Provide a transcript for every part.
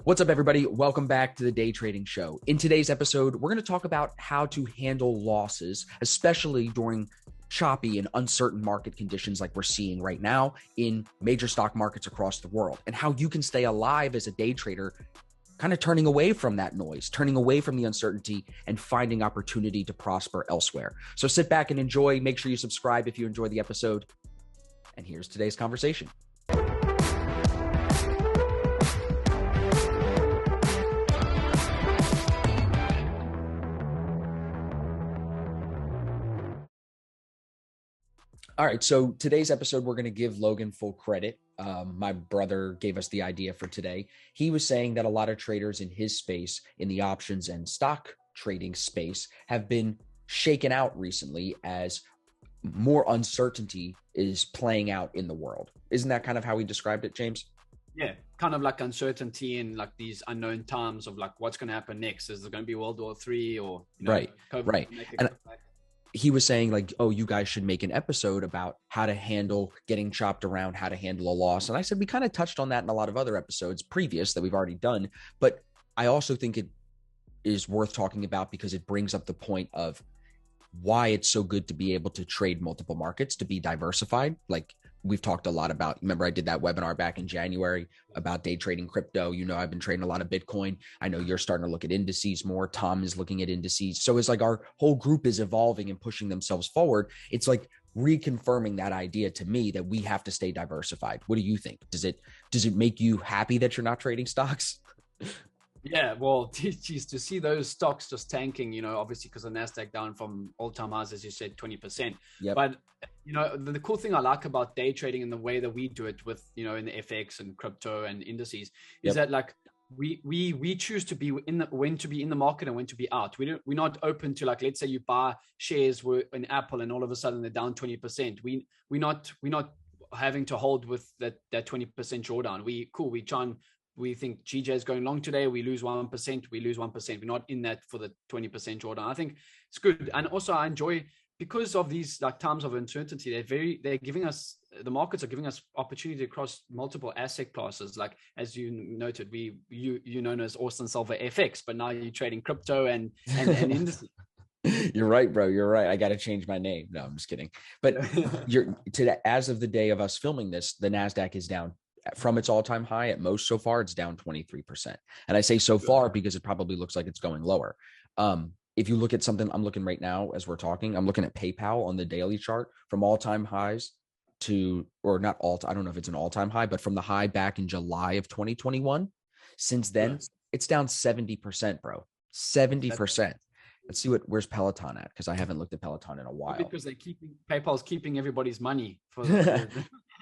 What's up, everybody? Welcome back to the Day Trading Show. In today's episode, we're going to talk about how to handle losses, especially during choppy and uncertain market conditions like we're seeing right now in major stock markets across the world, and how you can stay alive as a day trader, kind of turning away from that noise, turning away from the uncertainty, and finding opportunity to prosper elsewhere. So sit back and enjoy. Make sure you subscribe if you enjoy the episode. And here's today's conversation. All right, so today's episode, we're going to give Logan full credit. My brother gave us the idea for today. He was saying that a lot of traders in his space, in the options and stock trading space, have been shaken out recently as more uncertainty is playing out in the world. Isn't that kind of how he described it, James? Yeah, kind of like uncertainty and like these unknown times of like what's going to happen next. Is there going to be World War III or right? And he was saying like, oh, you guys should make an episode about how to handle getting chopped around, how to handle a loss. And I said, we kind of touched on that in a lot of other episodes previous that we've already done. But I also think it is worth talking about because it brings up the point of why it's so good to be able to trade multiple markets, to be diversified. Like we've talked a lot about, remember I did that webinar back in January about day trading crypto. You know, I've been trading a lot of Bitcoin. I know you're starting to look at indices more. Tom is looking at indices. So it's like our whole group is evolving and pushing themselves forward. It's like reconfirming that idea to me that we have to stay diversified. What do you think? Does it make you happy that you're not trading stocks? Yeah, well, geez, to see those stocks just tanking, obviously because the NASDAQ down from all-time highs, as you said, 20%. Yep. But, the cool thing I like about day trading and the way that we do it with, in the FX and crypto and indices is that like we choose to be when to be in the market and when to be out. We're not open to like, let's say you buy shares in Apple and all of a sudden they're down 20%. We're not having to hold with that 20% drawdown. We think GJ is going long today. We lose 1%. We lose 1%. We're not in that for the 20% drawdown. I think it's good. And also I enjoy, because of these like times of uncertainty, they're giving us, the markets are giving us opportunity across multiple asset classes. Like, as you noted, you known as Austin Silver FX, but now you're trading crypto and indices. You're right, bro. You're right. I got to change my name. No, I'm just kidding. But today, as of the day of us filming this, the NASDAQ is down from its all-time high. At most so far, it's down 23%. And I say so far because it probably looks like it's going lower. If you look at something, I'm looking right now as we're talking, I'm looking at PayPal on the daily chart from all-time highs to, or not all, I don't know if it's an all-time high, but from the high back in July of 2021, since then, it's down 70%, bro. 70%. Let's see where's Peloton at? Because I haven't looked at Peloton in a while. Because PayPal's keeping everybody's money for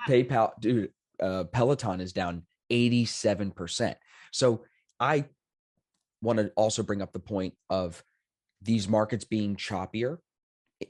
PayPal, dude. Peloton is down 87%. So I want to also bring up the point of these markets being choppier,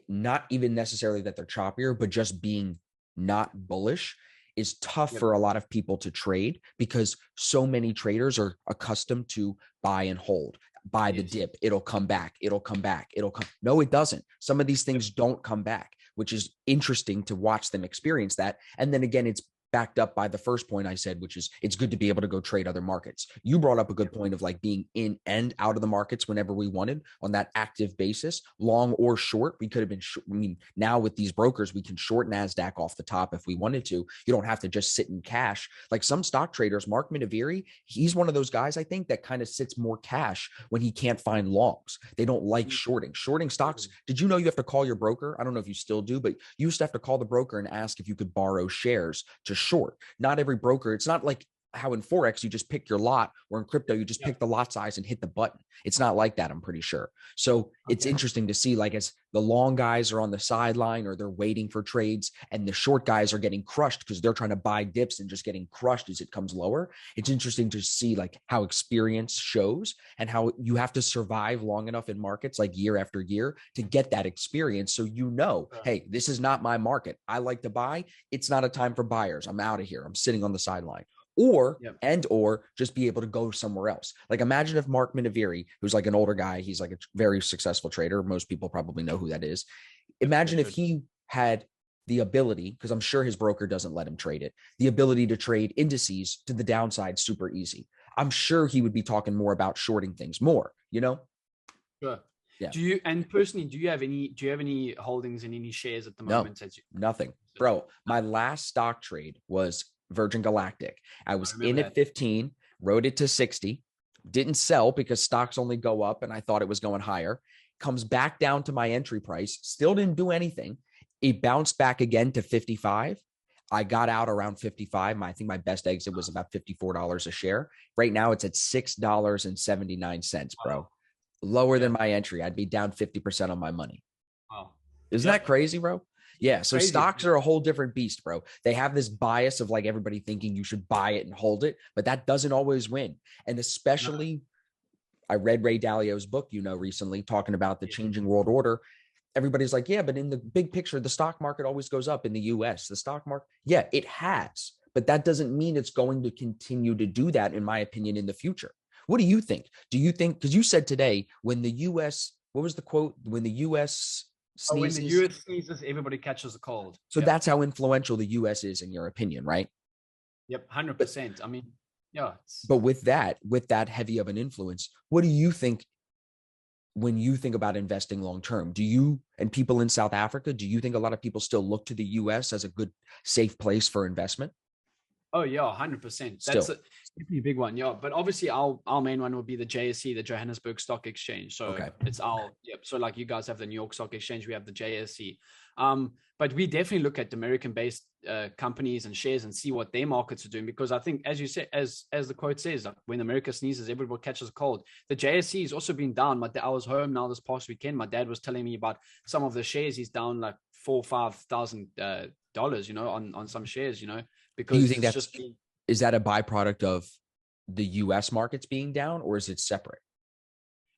not even necessarily that they're choppier, but just being not bullish is tough for a lot of people to trade because so many traders are accustomed to buy and hold. Buy the dip, it'll come back, it'll come back, it'll come. No, it doesn't. Some of these things don't come back, which is interesting to watch them experience that. And then again, it's backed up by the first point I said, which is it's good to be able to go trade other markets. You brought up a good point of like being in and out of the markets whenever we wanted on that active basis, long or short. We could have been, now with these brokers, we can short NASDAQ off the top if we wanted to. You don't have to just sit in cash. Like some stock traders, Mark Minaviri, he's one of those guys, I think, that kind of sits more cash when he can't find longs. They don't like shorting stocks. Did you know you have to call your broker? I don't know if you still do, but you used to have to call the broker and ask if you could borrow shares to short. Not every broker. It's not like how in Forex you just pick your lot, or in crypto you just pick the lot size and hit the button. It's not like that, I'm pretty sure. So it's interesting to see, like, as the long guys are on the sideline or they're waiting for trades and the short guys are getting crushed because they're trying to buy dips and just getting crushed as it comes lower. It's interesting to see like how experience shows and how you have to survive long enough in markets like year after year to get that experience. So, hey, this is not my market. I like to buy. It's not a time for buyers. I'm out of here. I'm sitting on the sideline. Or just be able to go somewhere else. Like, imagine if Mark Minaviri, who's like an older guy, he's like a very successful trader. Most people probably know who that is. Imagine if he had the ability, because I'm sure his broker doesn't let him trade it, the ability to trade indices to the downside super easy. I'm sure he would be talking more about shorting things more, you know? Sure. Yeah. Do you, and personally, do you have any holdings in any shares at the No, moment? nothing. Bro, my last stock trade was Virgin Galactic. I was in at 15, rode it to 60, didn't sell because stocks only go up and I thought it was going higher. Comes back down to my entry price, still didn't do anything. It bounced back again to 55. I got out around 55. I think my best exit was about $54 a share. Right now it's at $6.79, bro. Lower than my entry. I'd be down 50% on my money. Wow. Isn't that crazy, bro? Yeah. So Crazy. Stocks are a whole different beast, bro. They have this bias of like everybody thinking you should buy it and hold it, but that doesn't always win. And especially, I read Ray Dalio's book, recently talking about the changing world order. Everybody's like, yeah, but in the big picture, the stock market always goes up in the US. The stock market, yeah, it has, but that doesn't mean it's going to continue to do that, in my opinion, in the future. What do you think? Do you think, because you said today, when the US, what was the quote? When the US sneezes. When the US sneezes, everybody catches a cold. So that's how influential the US is, in your opinion, right? Yep, 100%. I mean, yeah. But with that heavy of an influence, what do you think when you think about investing long term? Do you, and people in South Africa, do you think a lot of people still look to the US as a good, safe place for investment? Oh yeah, 100%. That's a pretty big one. Yeah, but obviously our main one would be the JSE, the Johannesburg Stock Exchange. So it's so like you guys have the New York Stock Exchange, we have the JSE. But we definitely look at American-based companies and shares and see what their markets are doing, because I think, as you said, as the quote says, like, when America sneezes, everybody catches a cold. The JSE has also been down. I was home now this past weekend. My dad was telling me about some of the shares. He's down like $4,000-5,000, on some shares, because do you think is that a byproduct of the US markets being down, or is it separate?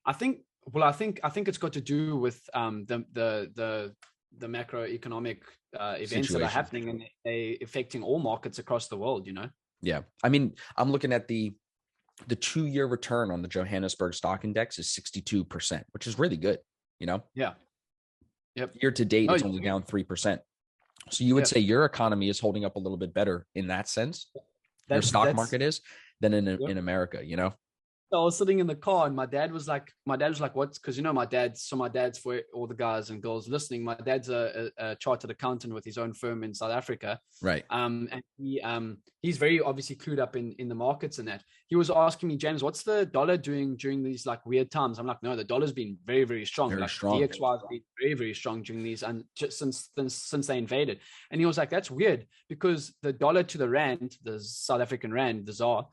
I think it's got to do with the macroeconomic events that are happening, and they affecting all markets across the world, Yeah. I mean, I'm looking at the 2-year return on the Johannesburg Stock Index is 62%, which is really good, Yeah. Yep. Year to date, it's only down 3%. So you would say your economy is holding up a little bit better in that sense, your stock market is, than in America, I was sitting in the car and my dad was like, what's, because my dad's for all the guys and girls listening, my dad's a chartered accountant with his own firm in South Africa. Right. And he's very obviously clued up in the markets and that. He was asking me, James, what's the dollar doing during these like weird times? I'm like, no, the dollar's been very, very strong. Very like strong. DXY has been very, very strong during these, and just since they invaded. And he was like, that's weird, because the dollar to the rand, the South African rand, the ZAR,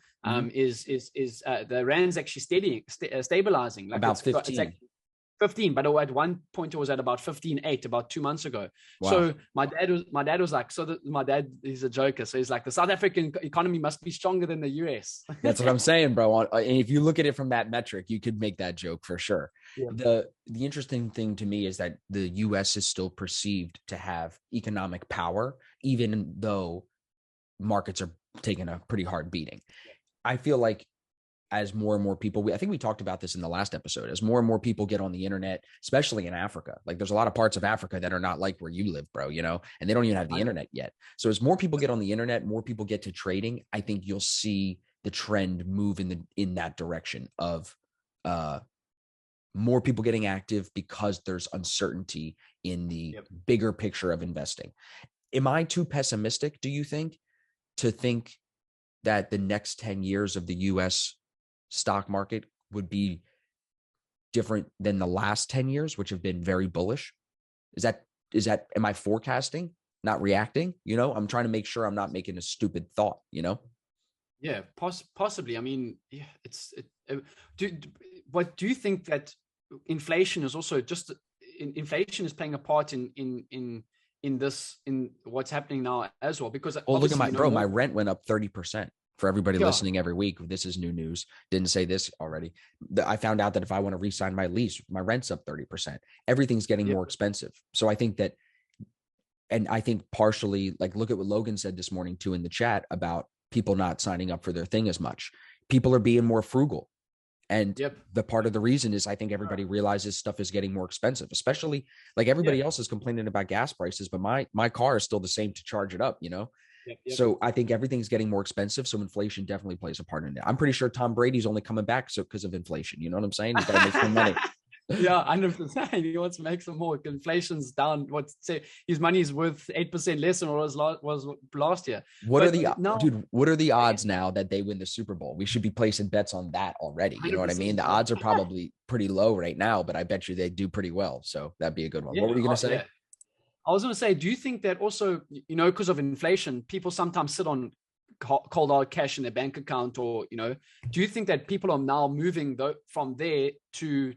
is the rand's actually stabilizing. Like about 15. It's actually 15, but at one point it was at about 15.8 about 2 months ago. Wow. So my dad was like, my dad, he's a joker, so he's like, the South African economy must be stronger than the US. That's what I'm saying, bro. And if you look at it from that metric, you could make that joke for sure. Yeah. The interesting thing to me is that the US is still perceived to have economic power, even though markets are taking a pretty hard beating. I feel like as more and more people, I think we talked about this in the last episode, as more and more people get on the internet, especially in Africa, like there's a lot of parts of Africa that are not like where you live, bro, and they don't even have the internet yet. So as more people get on the internet, more people get to trading, I think you'll see the trend move in that direction of more people getting active, because there's uncertainty in the bigger picture of investing. Am I too pessimistic, do you think, to think that the next 10 years of the US stock market would be different than the last 10 years, which have been very bullish? Is that, am I forecasting, not reacting? I'm trying to make sure I'm not making a stupid thought, Yeah, possibly. I mean, yeah, but do you think that inflation is also inflation is playing a part in what's happening now as well? Because look at my rent went up 30%. For everybody listening every week, this is new news. Didn't say this already. I found out that if I want to re-sign my lease, my rent's up 30%. Everything's getting more expensive. So I think that, and I think partially, like, look at what Logan said this morning too in the chat about people not signing up for their thing as much. People are being more frugal. And the part of the reason is I think everybody realizes stuff is getting more expensive, especially like everybody else is complaining about gas prices, but my car is still the same to charge it up, Yep. So I think everything's getting more expensive. So inflation definitely plays a part in it. I'm pretty sure Tom Brady's only coming back because of inflation. You know what I'm saying? He's got to make some money. Yeah, 100%. He wants to make some more. Inflation's down. What's say his money is worth 8% less than what was last year. What are the No, dude? What are the odds now that they win the Super Bowl? We should be placing bets on that already. You know what I mean? 100%. The odds are probably pretty low right now, but I bet you they do pretty well. So that'd be a good one. What were you gonna say? Yeah. I was going to say, do you think that also, because of inflation, people sometimes sit on cold hard cash in their bank account, or do you think that people are now moving from there to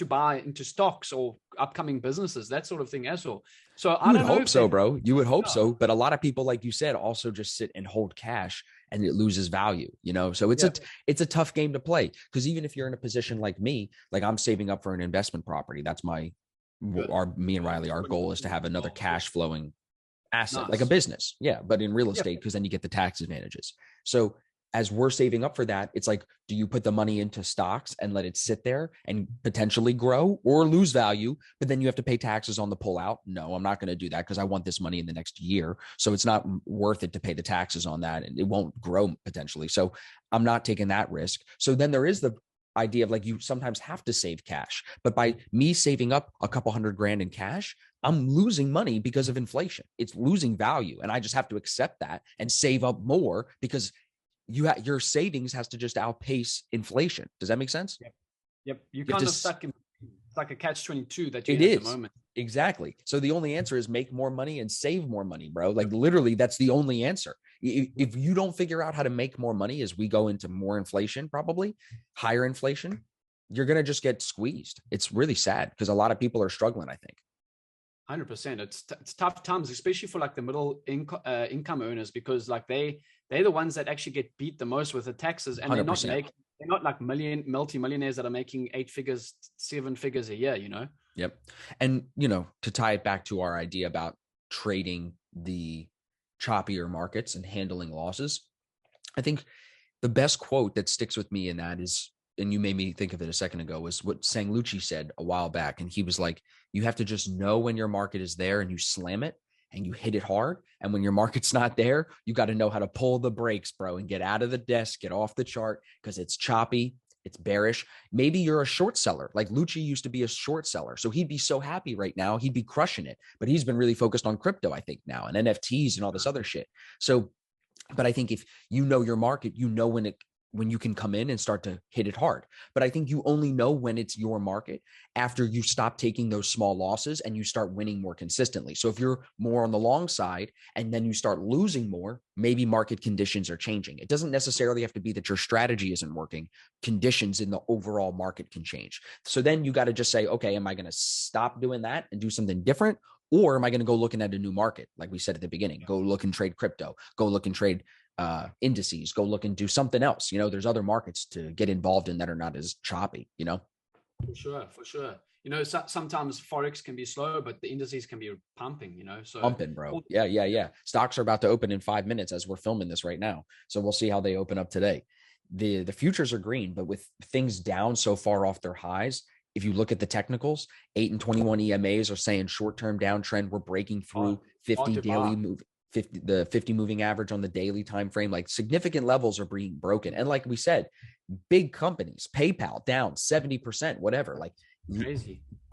buy into stocks or upcoming businesses, that sort of thing as well? So I You would don't know hope if so, bro. You would hope so, but a lot of people, like you said, also just sit and hold cash, and it loses value. So it's a tough game to play, because even if you're in a position like me, like I'm saving up for an investment property. That's me and Riley, our goal is to have another cash flowing asset, like a business. Yeah. But in real estate, because then you get the tax advantages. So as we're saving up for that, it's like, do you put the money into stocks and let it sit there and potentially grow or lose value, but then you have to pay taxes on the pullout? No, I'm not going to do that, because I want this money in the next year. So it's not worth it to pay the taxes on that, and it won't grow potentially. So I'm not taking that risk. So then there is the idea of, like, you sometimes have to save cash, but by me saving up a couple $100,000 in cash, I'm losing money because of inflation. It's losing value, and I just have to accept that and save up more, because your savings has to just outpace inflation. Does that make sense? Yep. You kind of stuck in, it's like a catch-22 that you're in at the moment. Exactly. So the only answer is make more money and save more money, bro. Like, literally, that's the only answer. If you don't figure out how to make more money as we go into more inflation, probably higher inflation, you're going to just get squeezed. It's really sad, because a lot of people are struggling, I think. 100%. It's tough times, especially for like the middle income earners, because like they're the ones that actually get beat the most with the taxes, and 100%. they're not like multi-millionaires that are making 8 figures, 7 figures a year, Yep. And, to tie it back to our idea about trading the choppier markets and handling losses, I think the best quote that sticks with me in that is, and you made me think of it a second ago, was what Sanglucci said a while back. And he was like, you have to just know when your market is there and you slam it and you hit it hard. And when your market's not there, you got to know how to pull the brakes, bro, and get out of the desk, get off the chart, because it's choppy. It's bearish. Maybe you're a short seller. Like Lucci used to be a short seller. So he'd be so happy right now. He'd be crushing it. But he's been really focused on crypto, I think, now, and NFTs and all this other shit. So, but I think if you know your market, you know when you can come in and start to hit it hard. But I think you only know when it's your market after you stop taking those small losses and you start winning more consistently. So if you're more on the long side and then you start losing more, maybe market conditions are changing. It doesn't necessarily have to be that your strategy isn't working. Conditions in the overall market can change. So then you got to just say, okay, am I going to stop doing that and do something different? Or am I going to go looking at a new market? Like we said at the beginning, go look and trade crypto, go look and trade indices, go look and do something else. There's other markets to get involved in that are not as choppy, For sure. Sometimes Forex can be slow, but the indices can be pumping, so pumping, bro. Yeah. Stocks are about to open in 5 minutes as we're filming this right now. So we'll see how they open up today. The futures are green, but with things down so far off their highs, if you look at the technicals, 8 and 21 EMAs are saying short-term downtrend. We're breaking through 50 daily move. The 50 moving average on the daily time frame, like significant levels are being broken. And like we said, big companies, PayPal down 70%, whatever, like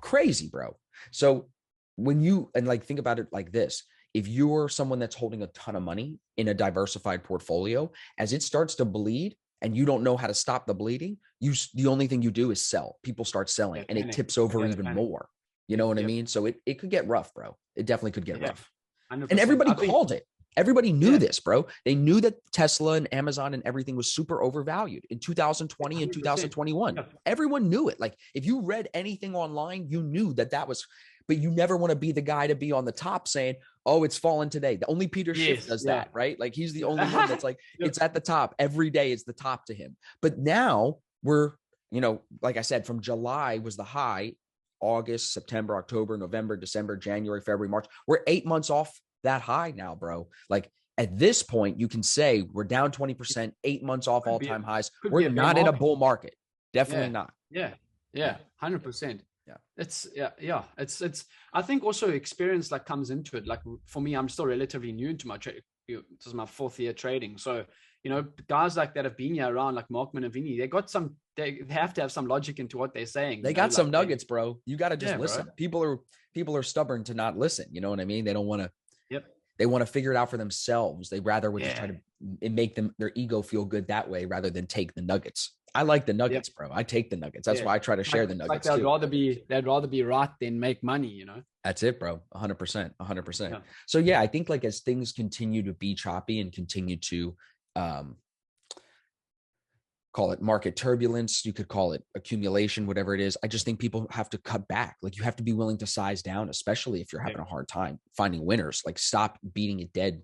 crazy, bro. So when you think about it like this, if you're someone that's holding a ton of money in a diversified portfolio, as it starts to bleed and you don't know how to stop the bleeding, the only thing you do is sell. People start selling and it tips over even more. You know what I mean? So it could get rough, bro. It definitely could get rough. 100%. And everybody called it. Everybody knew this, bro. They knew that Tesla and Amazon and everything was super overvalued in 2020 100%. And 2021. Everyone knew it. Like if you read anything online, you knew that was, but you never want to be the guy to be on the top saying, oh, it's fallen today. The only Peter Schiff does that, right? Like he's the only one that's like, it's at the top. Every day is the top to him. But now we're, like I said, from July was the high. August, September, October, November, December, January, February, March. We're 8 months off that high now, bro. Like at this point, you can say we're down 20%, 8 months off all-time highs. We're not in a bull market. Definitely not. Yeah. 100%. Yeah. It's I think also experience like comes into it. Like for me, I'm still relatively new into my this is my 4th year trading. So, guys like that have been here around, like Mark Minervini, they have to have some logic into what they're saying. They got some nuggets, bro. You got to just listen. Bro. People are stubborn to not listen. You know what I mean? They don't want to. Yep. They want to figure it out for themselves. They rather would just try to make their ego feel good that way rather than take the nuggets. I like the nuggets, bro. I take the nuggets. That's why I try to share the nuggets. Like they'd rather be right than make money, That's it, bro. 100%. 100%. Yeah. So yeah, I think like as things continue to be choppy and continue to call it market turbulence, you could call it accumulation, whatever it is. I just think people have to cut back. Like you have to be willing to size down, especially if you're having a hard time finding winners. Like stop beating it dead.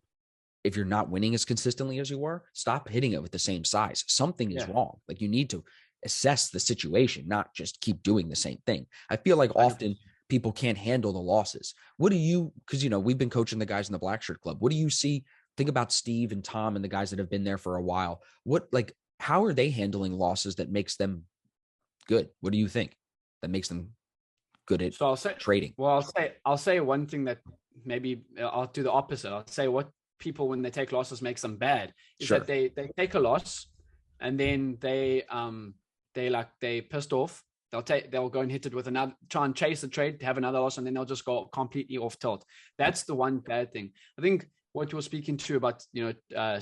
If you're not winning as consistently as you were, stop hitting it with the same size. Something is wrong. Like you need to assess the situation, not just keep doing the same thing. I feel like often people can't handle the losses. What do you, because, we've been coaching the guys in the Black Shirt Club. What do you see? Think about Steve and Tom and the guys that have been there for a while. How are they handling losses that makes them good? What do you think that makes them good at trading? Well, I'll say one thing that maybe I'll do the opposite. I'll say what people, when they take losses, makes them bad is that they take a loss and then they pissed off. They'll go and hit it with another, try and chase the trade, have another loss, and then they'll just go completely off tilt. That's the one bad thing. I think what you were speaking to about,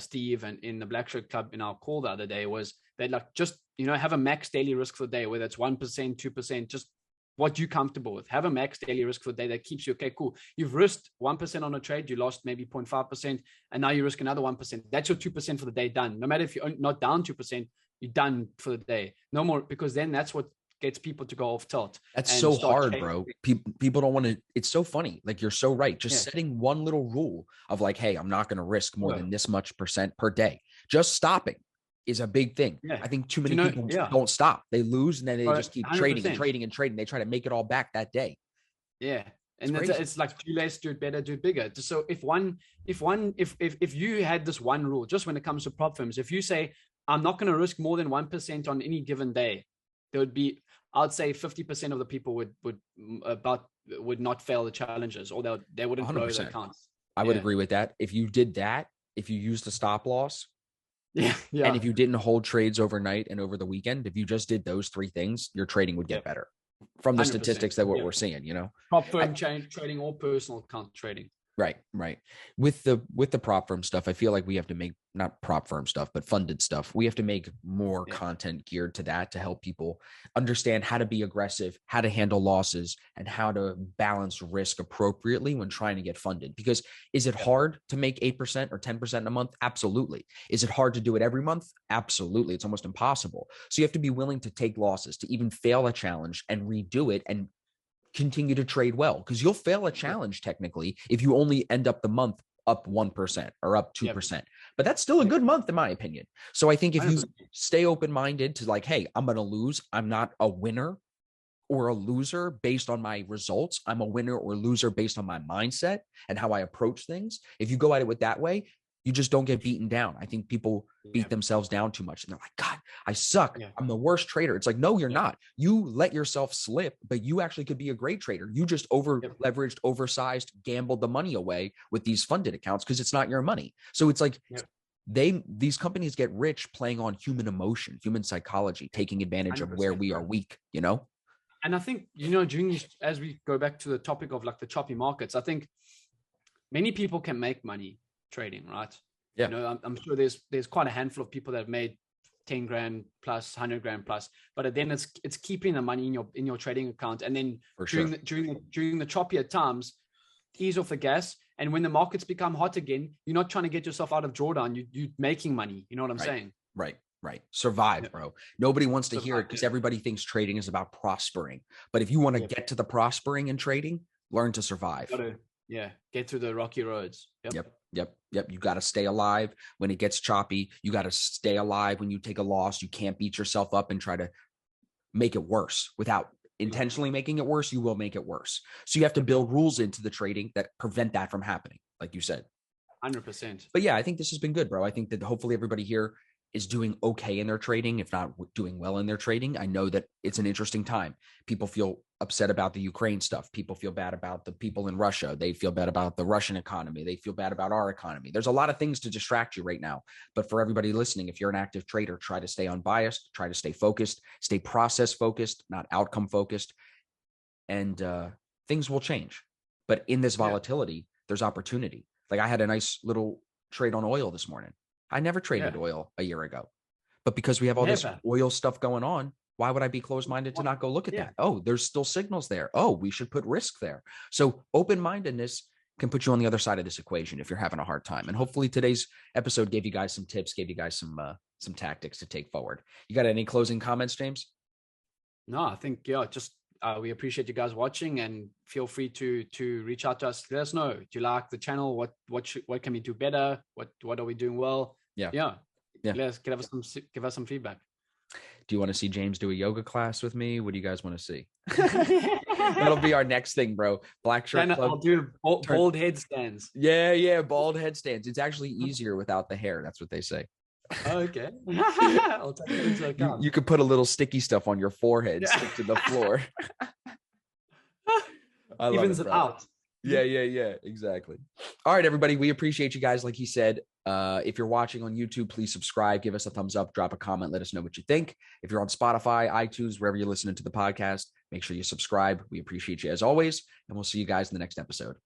Steve and in the Black Shirt Club in our call the other day was that just, have a max daily risk for the day, whether it's 1%, 2%, just what you're comfortable with. Have a max daily risk for the day that keeps you, okay, cool. You've risked 1% on a trade, you lost maybe 0.5%, and now you risk another 1%. That's your 2% for the day done. No matter if you're not down 2%, you're done for the day. No more, because then that's what gets people to go off tilt. That's so hard, bro. People don't want to. It's so funny. Like you're so right. Just setting one little rule of like, hey, I'm not going to risk more than this much percent per day. Just stopping is a big thing. Yeah. I think too many people don't stop. They lose and then they just keep 100%. trading and trading and trading. They try to make it all back that day. Yeah. And it's like do less, do it better, do it bigger. So if you had this one rule, just when it comes to prop firms, if you say, I'm not going to risk more than 1% on any given day, there would be, I'd say 50% of the people would not fail the challenges, or they wouldn't 100%. Blow their accounts. I would agree with that. If you did that, if you used a stop loss, and if you didn't hold trades overnight and over the weekend, if you just did those 3 things, your trading would get better from the statistics that we're seeing, Prop firm trading or personal account trading. Right. With the prop firm stuff, I feel like we have to make, not prop firm stuff, but funded stuff. We have to make more content geared to that to help people understand how to be aggressive, how to handle losses, and how to balance risk appropriately when trying to get funded. Because is it hard to make 8% or 10% in a month? Absolutely. Is it hard to do it every month? Absolutely. It's almost impossible. So you have to be willing to take losses, to even fail a challenge and redo it and continue to trade well, because you'll fail a challenge technically if you only end up the month up 1% or up 2%, but that's still a good month in my opinion. So I think if you stay open-minded to like, hey, I'm going to lose. I'm not a winner or a loser based on my results. I'm a winner or loser based on my mindset and how I approach things. If you go at it with that way, you just don't get beaten down. I think people beat themselves down too much and they're like, God, I suck. Yeah. I'm the worst trader. It's like, no, you're not. You let yourself slip, but you actually could be a great trader. You just over leveraged, oversized, gambled the money away with these funded accounts because it's not your money. So it's like these companies get rich playing on human emotion, human psychology, taking advantage of where we are weak, And I think, as we go back to the topic of like the choppy markets, I think many people can make money trading, right? I'm sure there's quite a handful of people that have made 10 grand plus, 100 grand plus, but then it's keeping the money in your trading account, and then during the choppier times, ease off the gas, and when the markets become hot again, you're not trying to get yourself out of drawdown. You're making money. You know what I'm saying? Right. Survive, bro. Nobody wants to hear it because everybody thinks trading is about prospering. But if you want to get to the prospering in trading, learn to survive. Get through the rocky roads. Yep. You got to stay alive when it gets choppy. You got to stay alive when you take a loss. You can't beat yourself up and try to make it worse. Without intentionally making it worse, you will make it worse. So you have to build rules into the trading that prevent that from happening, like you said. 100%. But yeah, I think this has been good, bro. I think that hopefully everybody here is doing okay in their trading, if not doing well in their trading. I know that it's an interesting time. People feel upset about the Ukraine stuff. People feel bad about the people in Russia. They feel bad about the Russian economy. They feel bad about our economy. There's a lot of things to distract you right now. But for everybody listening, if you're an active trader, try to stay unbiased, try to stay focused, stay process focused, not outcome focused, and things will change. But in this volatility, there's opportunity. Like I had a nice little trade on oil this morning. I never traded oil a year ago, but because we have all this oil stuff going on, why would I be closed-minded to not go look at that? Oh, there's still signals there. Oh, we should put risk there. So open-mindedness can put you on the other side of this equation if you're having a hard time. And hopefully today's episode gave you guys some tips, gave you guys some tactics to take forward. You got any closing comments, James? No, I think, just we appreciate you guys watching, and feel free to reach out to us. Let us know. Do you like the channel? What can we do better? What are we doing well? Yeah. Let's give us some feedback. Do you want to see James do a yoga class with me? What do you guys want to see? That'll be our next thing, bro. Black shirt club. I'll do bald headstands. Yeah, bald headstands. It's actually easier without the hair. That's what they say. Okay. I'll take it into account. You could put a little sticky stuff on your forehead, stick to the floor. Evens it out. Yeah, exactly. All right, everybody. We appreciate you guys. Like he said, if you're watching on YouTube, please subscribe, give us a thumbs up, drop a comment, let us know what you think. If you're on Spotify, iTunes, wherever you're listening to the podcast, make sure you subscribe. We appreciate you as always, and we'll see you guys in the next episode.